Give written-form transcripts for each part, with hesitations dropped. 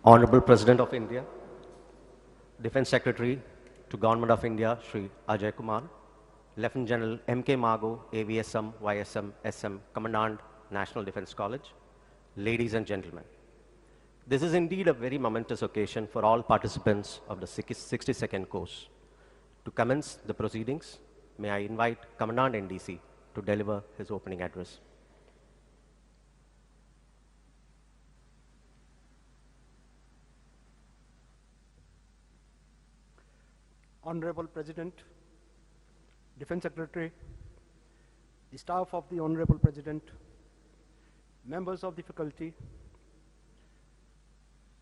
Honorable President of India, Defense Secretary to Government of India, Shri Ajay Kumar, Lieutenant General M.K. Mago, AVSM, YSM, SM, Commandant, National Defense College, ladies and gentlemen. This is indeed a very momentous occasion for all participants of the 60-second course. To commence the proceedings, may I invite Commandant NDC to deliver his opening address. Honorable President, Defense Secretary, the staff of the Honorable President, members of the faculty,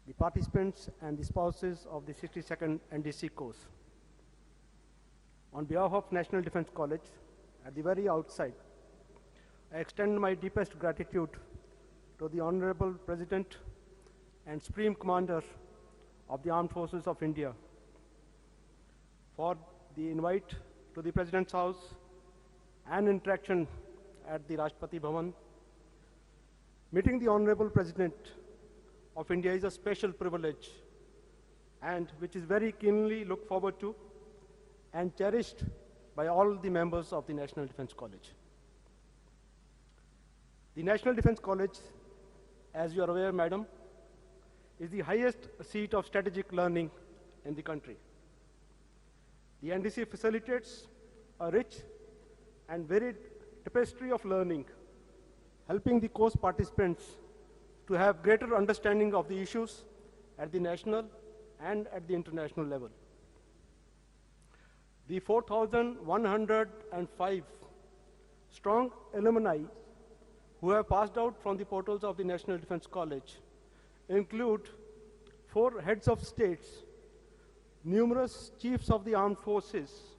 the participants and the spouses of the 62nd NDC course. On behalf of National Defense College, at the very outside, I extend my deepest gratitude to the Honorable President and Supreme Commander of the Armed Forces of India for the invite to the President's house and interaction at the Rashtrapati Bhavan. Meeting the Honorable President of India is a special privilege and which is very keenly looked forward to and cherished by all the members of the National Defense College. The National Defense College, as you are aware, Madam, is the highest seat of strategic learning in the country. The NDC facilitates a rich and varied tapestry of learning, helping the course participants to have greater understanding of the issues at the national and at the international level. The 4,105 strong alumni who have passed out from the portals of the National Defense College include 4 heads of states, numerous chiefs of the armed forces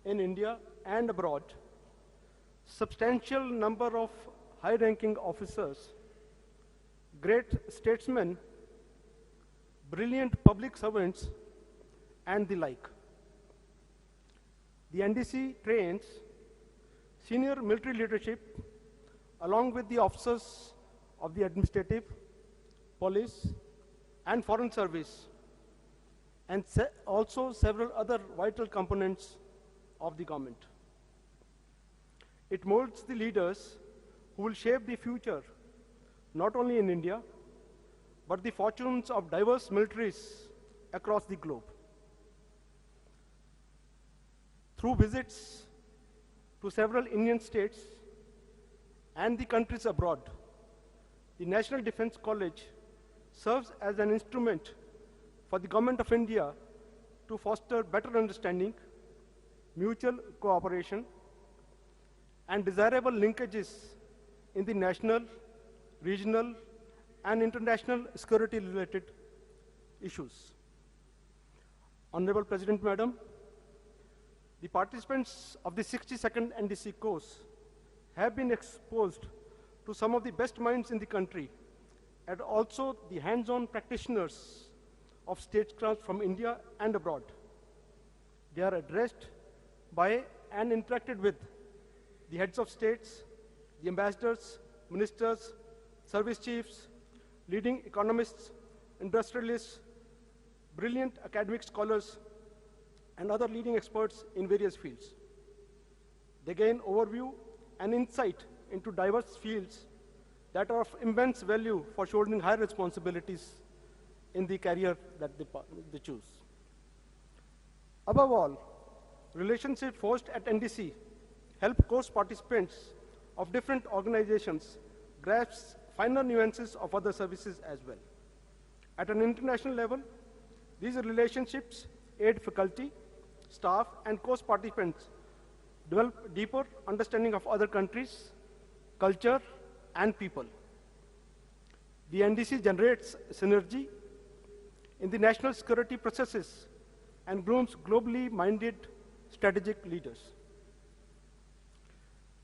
in India and abroad, substantial number of high-ranking officers, great statesmen, brilliant public servants, and the like. The NDC trains senior military leadership along with the officers of the administrative, police, and foreign service, and also several other vital components of the government. It molds the leaders who will shape the future, not only in India, but the fortunes of diverse militaries across the globe. Through visits to several Indian states and the countries abroad, the National Defense College serves as an instrument for the Government of India to foster better understanding, mutual cooperation, and desirable linkages in the national, regional, and international security-related issues. Honorable President, Madam, the participants of the 62nd NDC course have been exposed to some of the best minds in the country and also the hands-on practitioners of statecraft from India and abroad. They are addressed by and interacted with the heads of states, the ambassadors, ministers, service chiefs, leading economists, industrialists, brilliant academic scholars, and other leading experts in various fields. They gain overview and insight into diverse fields that are of immense value for shouldering high responsibilities in the career that they choose. Above all, relationships forged at NDC help course participants of different organizations grasp finer nuances of other services as well. At an international level, these relationships aid faculty, staff, and course participants develop deeper understanding of other countries, culture, and people. The NDC generates synergy in the national security processes and grooms globally minded strategic leaders.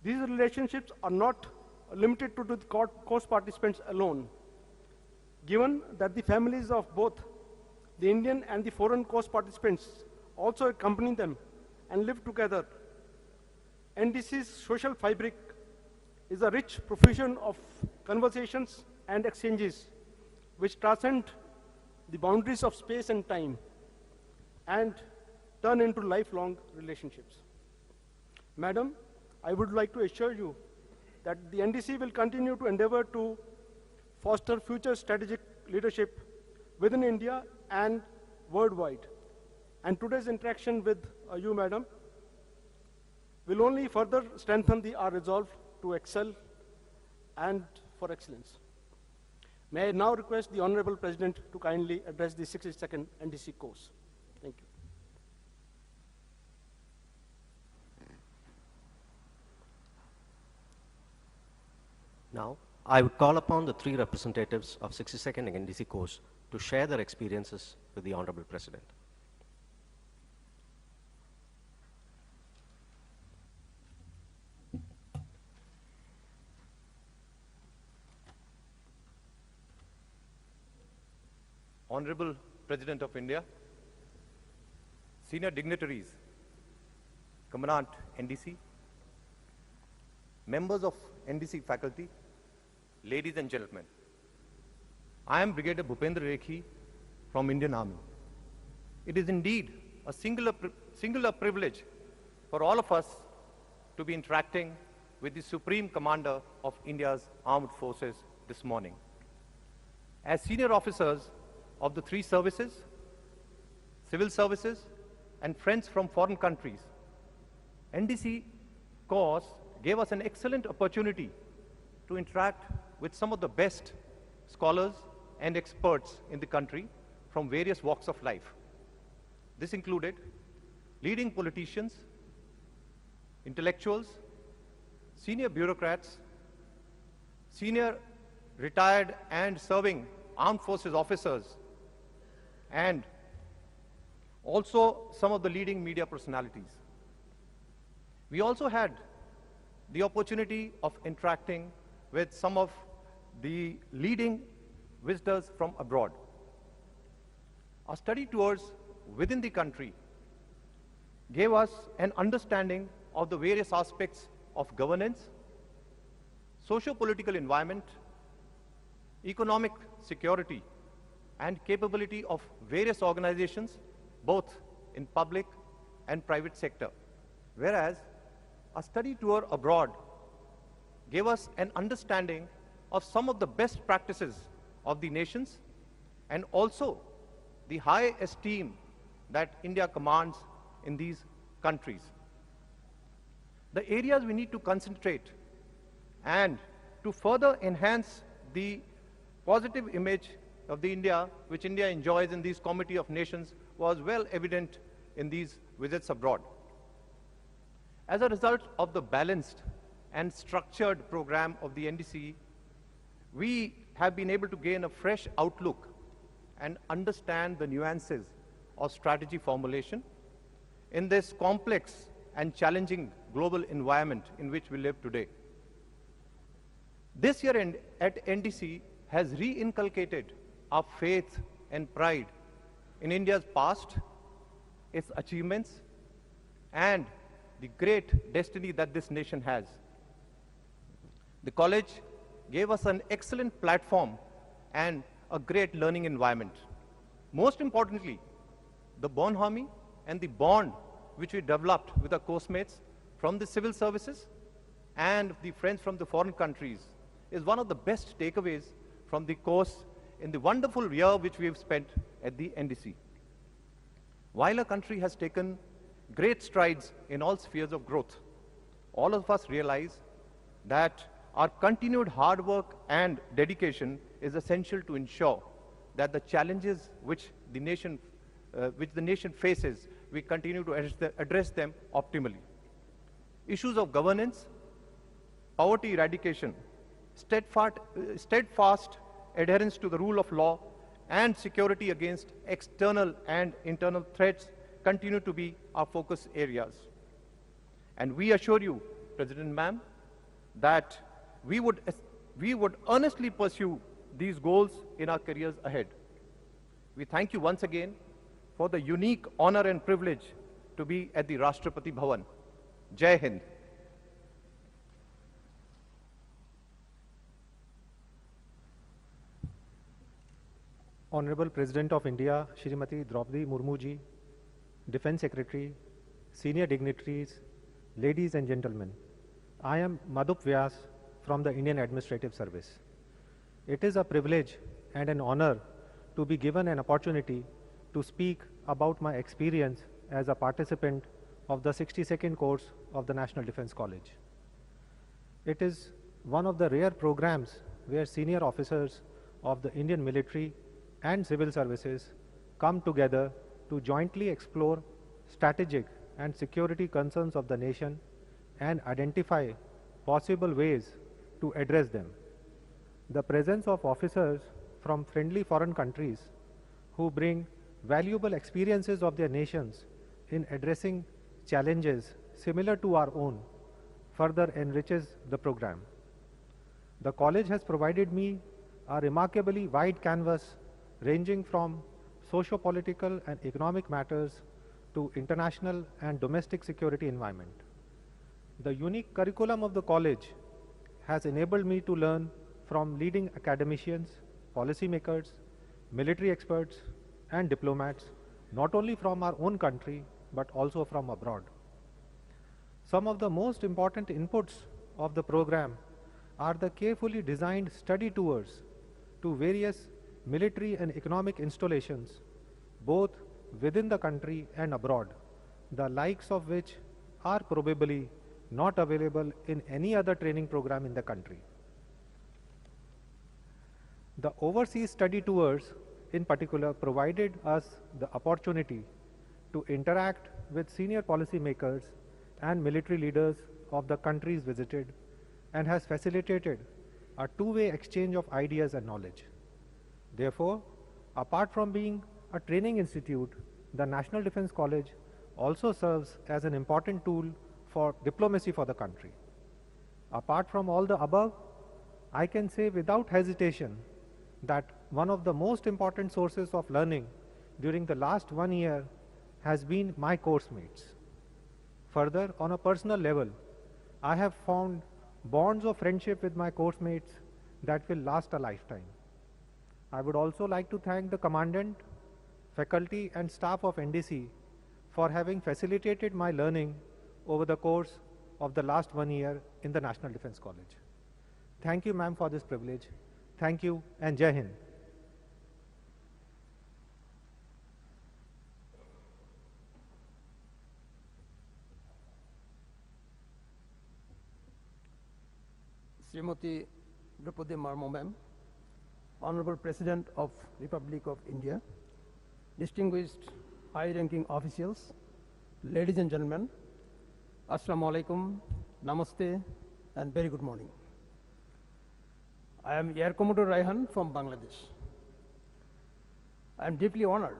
These relationships are not limited to the course participants alone. Given that the families of both the Indian and the foreign course participants also accompany them and live together, NDC's social fabric is a rich profusion of conversations and exchanges which transcend the boundaries of space and time and turn into lifelong relationships. Madam, I would like to assure you that the NDC will continue to endeavor to foster future strategic leadership within India and worldwide. And today's interaction with you, Madam, will only further strengthen our resolve to excel and for excellence. May I now request the Honorable President to kindly address the 62nd NDC course. Thank you. Now, I would call upon the three representatives of 62nd NDC course to share their experiences with the Honorable President. Honorable President of India, senior dignitaries, Commandant NDC, members of NDC faculty, ladies and gentlemen, I am Brigadier Bhupendra Rekhi from Indian Army. It is indeed a singular privilege for all of us to be interacting with the Supreme Commander of India's Armed Forces this morning. As senior officers of the three services, civil services, and friends from foreign countries, NDC course gave us an excellent opportunity to interact with some of the best scholars and experts in the country from various walks of life. This included leading politicians, intellectuals, senior bureaucrats, senior retired and serving armed forces officers, and also some of the leading media personalities. We also had the opportunity of interacting with some of the leading visitors from abroad. Our study tours within the country gave us an understanding of the various aspects of governance, socio-political environment, economic security, and capability of various organizations, both in public and private sector. Whereas a study tour abroad gave us an understanding of some of the best practices of the nations and also the high esteem that India commands in these countries. The areas we need to concentrate and to further enhance the positive image of the India, which India enjoys in these Committee of Nations, was well evident in these visits abroad. As a result of the balanced and structured program of the NDC, we have been able to gain a fresh outlook and understand the nuances of strategy formulation in this complex and challenging global environment in which we live today. This year at NDC has re-inculcated our faith and pride in India's past, its achievements, and the great destiny that this nation has. The college gave us an excellent platform and a great learning environment. Most importantly, the bonhomie and the bond which we developed with our course mates from the civil services and the friends from the foreign countries is one of the best takeaways from the course in the wonderful year which we have spent at the NDC. While our country has taken great strides in all spheres of growth, all of us realize that our continued hard work and dedication is essential to ensure that the challenges which the nation faces, we continue to address them optimally. Issues of governance, poverty eradication, steadfast adherence to the rule of law, and security against external and internal threats continue to be our focus areas. And we assure you, President Ma'am, that we would earnestly pursue these goals in our careers ahead. We thank you once again for the unique honor and privilege to be at the Rashtrapati Bhavan. Jai Hind. Honorable President of India, Shrimati Droupadi Murmu ji, Defense Secretary, senior dignitaries, ladies and gentlemen, I am Madhup Vyas from the Indian Administrative Service. It is a privilege and an honor to be given an opportunity to speak about my experience as a participant of the 62nd course of the National Defense College. It is one of the rare programs where senior officers of the Indian military and civil services come together to jointly explore strategic and security concerns of the nation and identify possible ways to address them. The presence of officers from friendly foreign countries who bring valuable experiences of their nations in addressing challenges similar to our own further enriches the program. The college has provided me a remarkably wide canvas ranging from socio-political and economic matters to international and domestic security environment. The unique curriculum of the college has enabled me to learn from leading academicians, policymakers, military experts, and diplomats, not only from our own country, but also from abroad. Some of the most important inputs of the program are the carefully designed study tours to various military and economic installations, both within the country and abroad, the likes of which are probably not available in any other training program in the country. The overseas study tours in particular provided us the opportunity to interact with senior policymakers and military leaders of the countries visited and has facilitated a two-way exchange of ideas and knowledge. Therefore, apart from being a training institute, the National Defense College also serves as an important tool for diplomacy for the country. Apart from all the above, I can say without hesitation that one of the most important sources of learning during the last 1 year has been my course mates. Further, on a personal level, I have found bonds of friendship with my course mates that will last a lifetime. I would also like to thank the Commandant, faculty and staff of NDC for having facilitated my learning over the course of the last 1 year in the National Defense College. Thank you, ma'am, for this privilege. Thank you, and Jai Hind. Srimati Droupadi Murmu ma'am, Honorable President of Republic of India, distinguished high-ranking officials, ladies and gentlemen, Assalamu alaikum, Namaste, and very good morning. I am Air Commodore Raihan from Bangladesh. I am deeply honored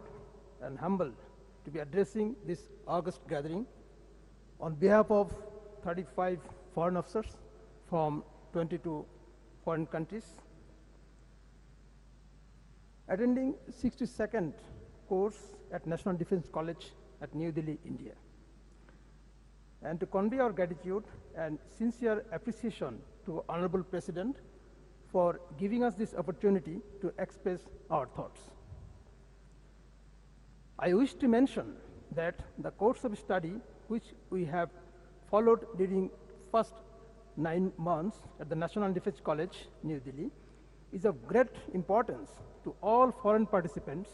and humbled to be addressing this august gathering on behalf of 35 foreign officers from 22 foreign countries, attending 62nd course at National Defense College at New Delhi, India, and to convey our gratitude and sincere appreciation to Honorable President for giving us this opportunity to express our thoughts. I wish to mention that the course of study which we have followed during first 9 months at the National Defense College, New Delhi, is of great importance to all foreign participants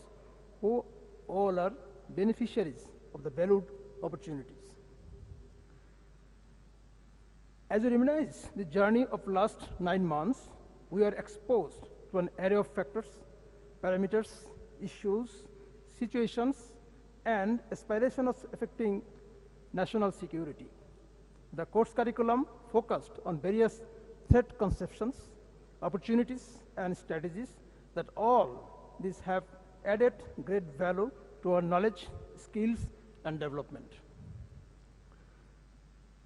who all are beneficiaries of the valued opportunities. As we reminisce the journey of last 9 months, we are exposed to an array of factors, parameters, issues, situations, and aspirations affecting national security. The course curriculum focused on various threat conceptions, opportunities, and strategies that all these have added great value to our knowledge, skills, and development.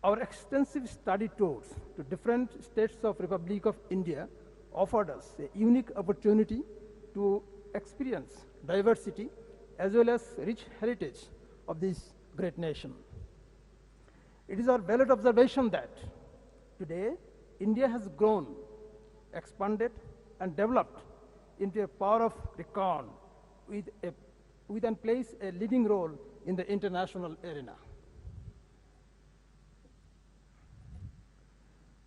Our extensive study tours to different states of Republic of India offered us a unique opportunity to experience diversity as well as rich heritage of this great nation. It is our valid observation that today India has grown, expanded, and developed into a power of reckoned with and plays a leading role in the international arena.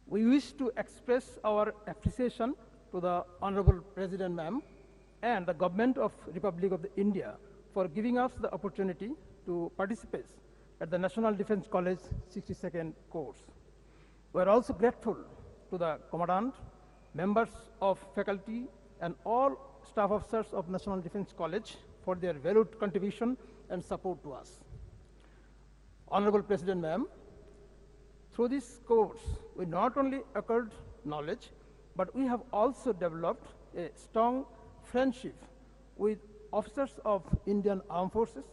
We wish to express our appreciation to the Honorable President Ma'am and the Government of Republic of India for giving us the opportunity to participate at the National Defense College 62nd course. We are also grateful to the Commandant, members of faculty, and all staff officers of National Defense College for their valued contribution and support to us. Honorable President Ma'am, through this course, we not only acquired knowledge, but we have also developed a strong friendship with officers of Indian Armed Forces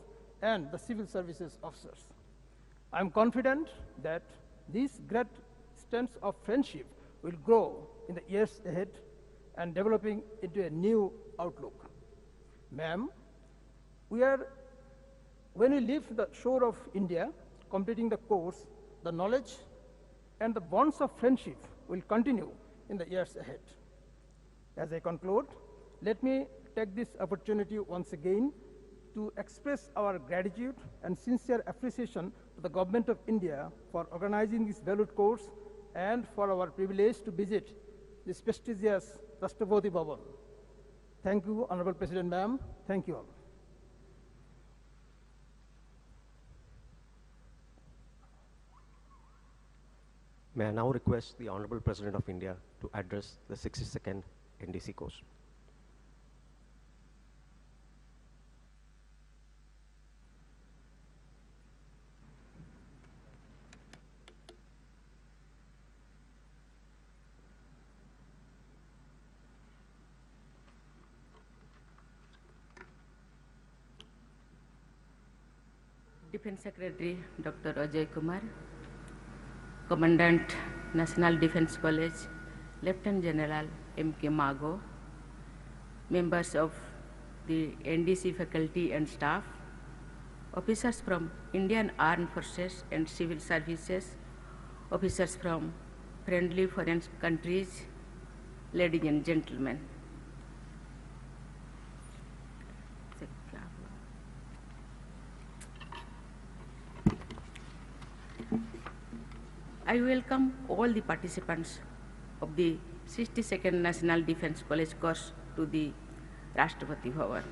and the civil services officers. I am confident that these great strands of friendship will grow in the years ahead and developing into a new outlook. Ma'am, when we leave the shore of India, completing the course, the knowledge and the bonds of friendship will continue in the years ahead. As I conclude, let me take this opportunity once again to express our gratitude and sincere appreciation to the Government of India for organizing this valued course and for our privilege to visit this prestigious Rashtrapati Bhavan. Thank you, Honorable President Ma'am. Thank you all. May I now request the Honorable President of India to address the 62nd NDC course. Defense Secretary Dr. Ajay Kumar, Commandant National Defense College, Lieutenant General M.K. Mago, members of the NDC faculty and staff, officers from Indian Armed Forces and Civil Services, officers from friendly foreign countries, ladies and gentlemen. I welcome all the participants of the 62nd National Defense College course to the Rashtrapati Bhavan.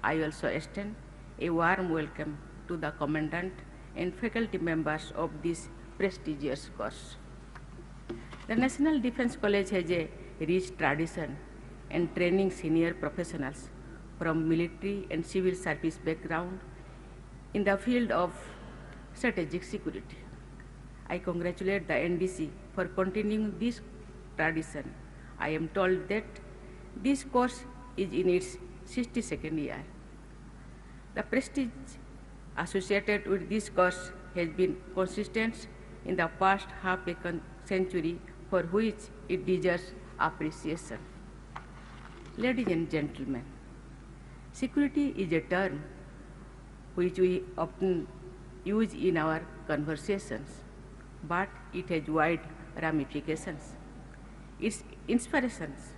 I also extend a warm welcome to the Commandant and faculty members of this prestigious course. The National Defense College has a rich tradition and training senior professionals from military and civil service background in the field of strategic security. I congratulate the NDC for continuing this tradition. I am told that this course is in its 62nd year. The prestige associated with this course has been consistent in the past half a century, for which it deserves appreciation. Ladies and gentlemen, security is a term which we often use in our conversations, but it has wide ramifications. Its inspirations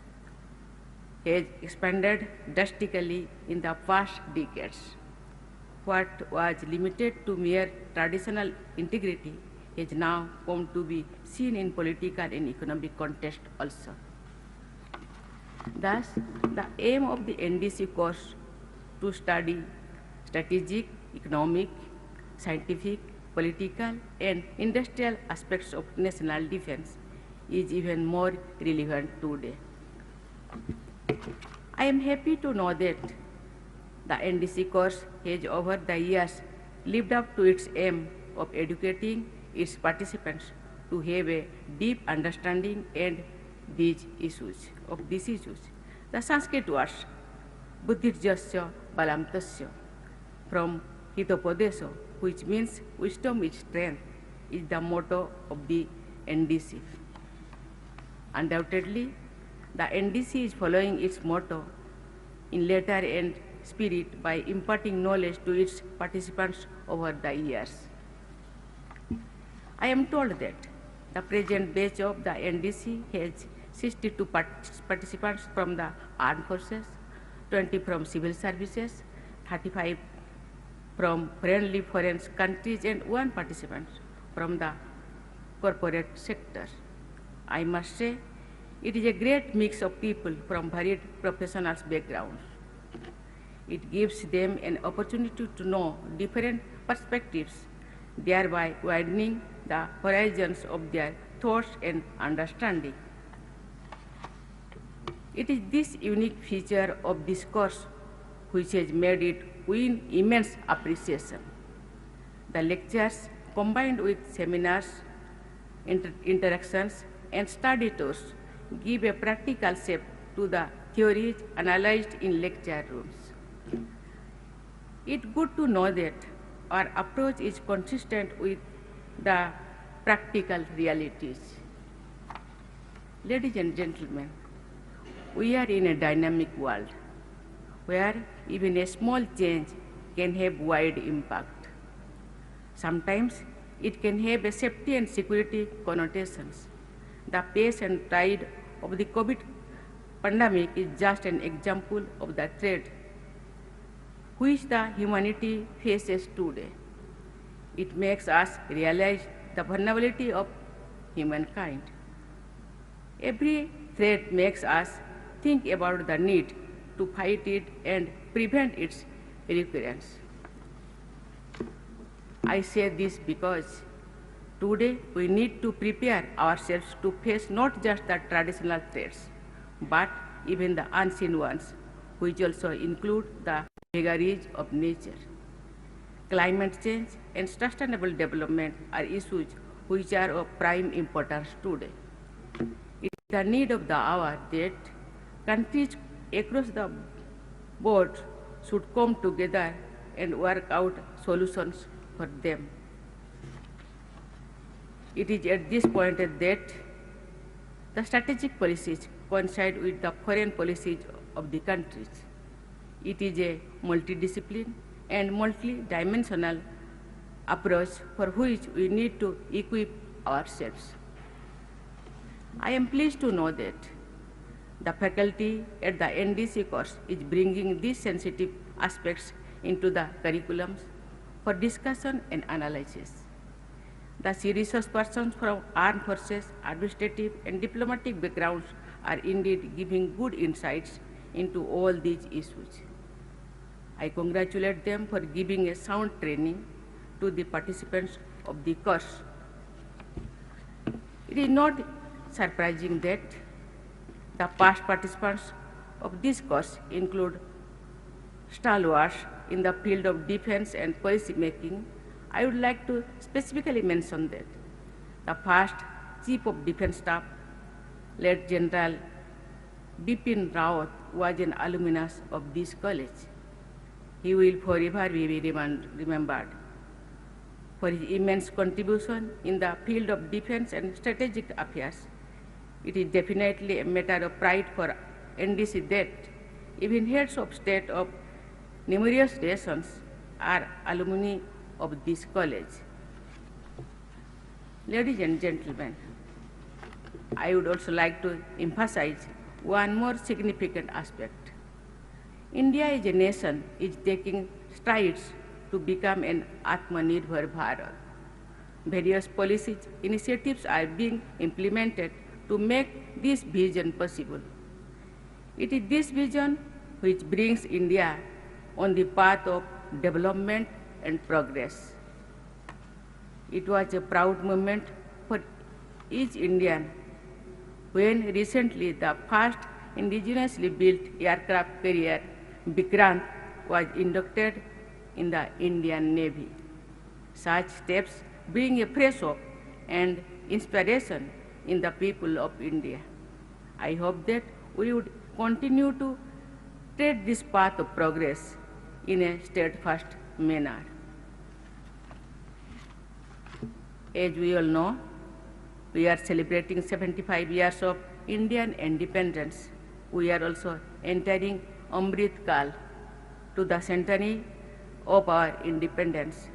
has expanded drastically in the past decades. What was limited to mere traditional integrity has now come to be seen in political and economic context also. Thus, the aim of the NDC course to study strategic, economic, scientific, political and industrial aspects of national defense is even more relevant today. I am happy to know that the NDC course has over the years lived up to its aim of educating its participants to have a deep understanding and these issues. The Sanskrit words buddhirjasya balamtasya from hitopadesha, which means wisdom is strength, is the motto of the NDC. Undoubtedly, the NDC is following its motto in letter and spirit by imparting knowledge to its participants over the years. I am told that the present batch of the NDC has 62 participants from the armed forces, 20 from civil services, 35 from friendly foreign countries and 1 participant from the corporate sector. I must say, it is a great mix of people from varied professional backgrounds. It gives them an opportunity to know different perspectives, thereby widening the horizons of their thoughts and understanding. It is this unique feature of this course which has made it win immense appreciation. The lectures, combined with seminars, interactions, and study tours, give a practical shape to the theories analyzed in lecture rooms. It's good to know that our approach is consistent with the practical realities. Ladies and gentlemen, we are in a dynamic world where even a small change can have wide impact. Sometimes it can have a safety and security connotations. The pace and tide of the COVID pandemic is just an example of the threat which the humanity faces today. It makes us realize the vulnerability of humankind. Every threat makes us think about the need to fight it and prevent its recurrence. I say this because today we need to prepare ourselves to face not just the traditional threats, but even the unseen ones, which also include the vagaries of nature. Climate change and sustainable development are issues which are of prime importance today. It is the need of the hour that countries across the board should come together and work out solutions for them. It is at this point that the strategic policies coincide with the foreign policies of the countries. It is a multidisciplinary and multi-dimensional approach for which we need to equip ourselves. I am pleased to know that the faculty at the NDC course is bringing these sensitive aspects into the curriculums for discussion and analysis. The series of persons from armed forces, administrative and diplomatic backgrounds are indeed giving good insights into all these issues. I congratulate them for giving a sound training to the participants of the course. It is not surprising that the past participants of this course include stalwarts in the field of defense and policy making. I would like to specifically mention that the first Chief of Defense Staff, late General Bipin Rawat, was an alumnus of this college. He will forever be remembered for his immense contribution in the field of defense and strategic affairs. It is definitely a matter of pride for NDC that even heads of state of numerous nations are alumni of this college. Ladies and gentlemen, I would also like to emphasize one more significant aspect. India as a nation is taking strides to become an Atmanirbhar Bharat. Various policies, initiatives are being implemented to make this vision possible. It is this vision which brings India on the path of development and progress. It was a proud moment for each Indian when recently the first indigenously built aircraft carrier Vikrant was inducted in the Indian Navy. Such steps bring a fresh hope and inspiration in the people of India. I hope that we would continue to tread this path of progress in a steadfast manner. As we all know, we are celebrating 75 years of Indian independence. We are also entering Amrit Kal, to the centenary of our independence,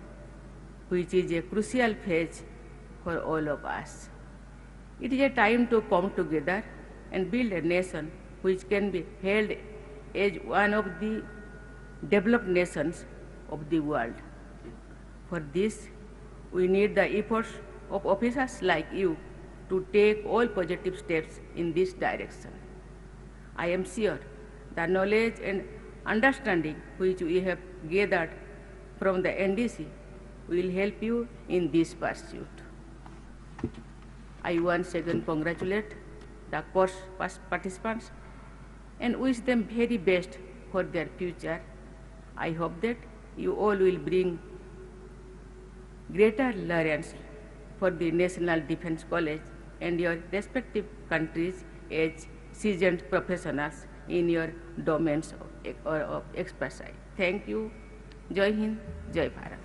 which is a crucial phase for all of us. It is a time to come together and build a nation which can be hailed as one of the developed nations of the world. For this, we need the efforts of officers like you to take all positive steps in this direction. I am sure the knowledge and understanding which we have gathered from the NDC will help you in this pursuit. I once again congratulate the course participants and wish them very best for their future. I hope that you all will bring greater learnings for the National Defense College and your respective countries as seasoned professionals in your domains of expertise. Thank you. Jai Hind, Jai Bharat.